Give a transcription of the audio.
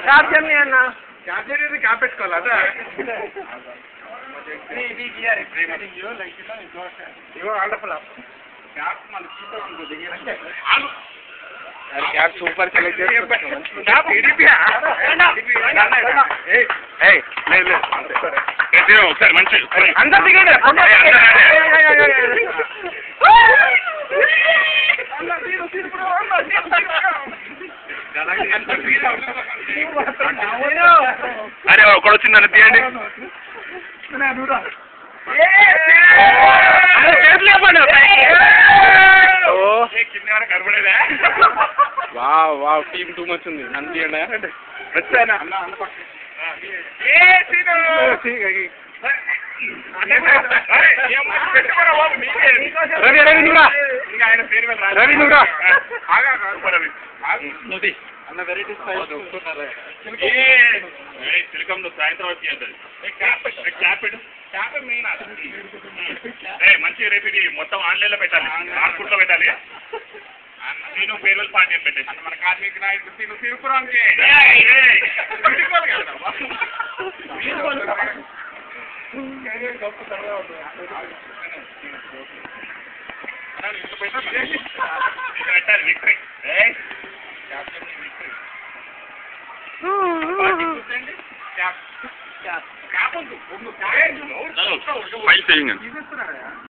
charger అన్న charger cap పెట్టుకోవాలి అదా ఇగో ఆల్డఫుల్ క్యాప్ సూపర్ సెలెక్ట్ ఒకసారి మంచి అందరు దిగండి అరే ఒకడు వచ్చిందని తీయండి కనపడేదా wow wow team too much ఉంది నన్ను తీయండి వచ్చానా రవి రవి నువ్వురా ఆయన పేరు రవి నువ్వురా రవి అన్న వెరైటీస్ సిలికంలో సాయంత్రం వచ్చి క్యాప్ మెయిన్ మంచి రేపు ఇది మొత్తం ఆన్లైన్ లో పెట్టాలి ఆన్లైన్ లో పెట్టాలి నేను ఫేర్వెల్ పార్టీ అని పెట్టేసి మన కార్మిక నాయకుడు తిరుపురానికి పెట్టాలి విక్టరీ క్యాప్ ఉంది